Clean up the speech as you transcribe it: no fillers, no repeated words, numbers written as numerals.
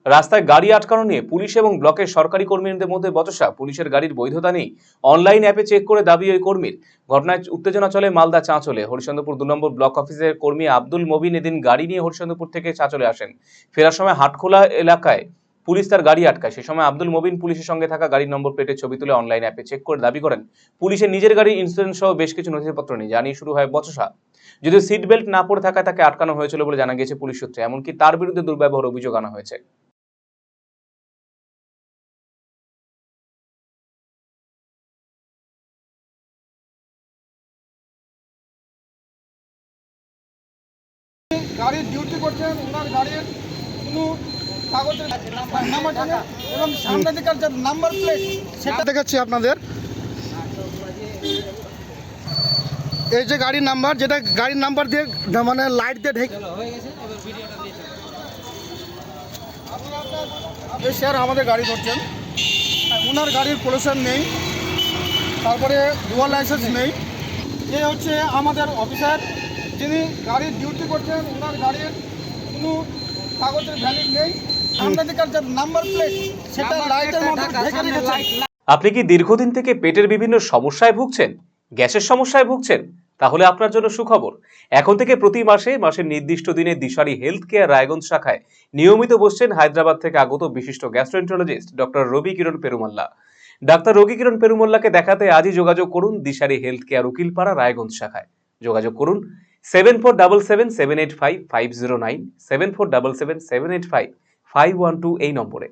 রাস্তায় গাড়ি আটকানো নিয়ে পুলিশ এবং ব্লকের সরকারি কর্মীদের মধ্যে বচসা। পুলিশের গাড়ির বৈধতা নেই, অনলাইন অ্যাপে চেক করে দাবি ওই কর্মীর। ঘটনায় উত্তেজনা চলে মালদা চাঁচলে। হরিশ্চন্দ্রপুর 2 নম্বর ব্লক অফিসের কর্মী আব্দুল মবিন এদিন গাড়ি নিয়ে হরিশ্চন্দ্রপুর থেকে চাঁচলে আসেন। ফেরার সময় হাটখোলা এলাকায় পুলিশ তার গাড়ি আটকায়। সেই সময় আব্দুল মবিন পুলিশের সঙ্গে থাকা গাড়ির নম্বর প্লেটের ছবি তুলে অনলাইন অ্যাপে চেক করে দাবি করেন পুলিশের নিজের গাড়ির ইন্স্যুরেন্স সহ বেশ কিছু নথিপত্র নেই। জানিয়ে শুরু হয় বচসা। যদিও সিট বেল্ট না পরে থাকায় তাকে আটকানো হয়েছিল বলে জানা গিয়েছে পুলিশ সূত্রে। এমনকি তার বিরুদ্ধে দুর্ব্যবহার অভিযোগ আনা হয়েছে। গাড়ির ডিউটি করছেন, ওনার গাড়ির কোনো কাগজের নাম্বার জানে এবং সামনে দিকের যে নাম্বার প্লেট সেটা দেখাচ্ছি আপনাদের। এই যে গাড়ির নাম্বার, যেটা গাড়ির নাম্বার দিয়ে মানে লাইট দিয়ে ঢেকে এই স্যার আমাদের গাড়ি ধরছেন, ওনার গাড়ির পলিউশন নেই, তারপরে ডুয়াল লাইসেন্স নেই। এই হচ্ছে আমাদের অফিসার যিনি গাড়ির ডিউটি করছেন, ওনার গাড়ির কোনো কাগজের ভ্যালিড নেই, সামনে দিকের যে নাম্বার প্লেট সেটা লাইটের মধ্যে ঢেকে রেখেছে। আপনি কি দীর্ঘদিন থেকে পেটের বিভিন্ন সমস্যায় ভুগছেন, গ্যাসের সমস্যায় ভুগছেন? তাহলে আপনার জন্য সুখবর। এখন থেকে প্রতি মাসের নির্দিষ্ট দিনে দিশারি হেলথ কেয়ার রায়গঞ্জ শাখায় নিয়মিত বসছেন হায়দ্রাবাদ থেকে আগত বিশিষ্ট গ্যাস্ট্রোএন্টারোলজিস্ট ডক্টর রবি কিরণ পেরুমাল্লা। ডাক্তার রবি কিরণ পেরুমাল্লাকে দেখাতে আজই যোগাযোগ করুন দিশারি হেলথ কেয়ার উকিলপাড়া রায়গঞ্জ শাখায়। যোগাযোগ করুন 7477785509, 7477785512 এই নম্বরে।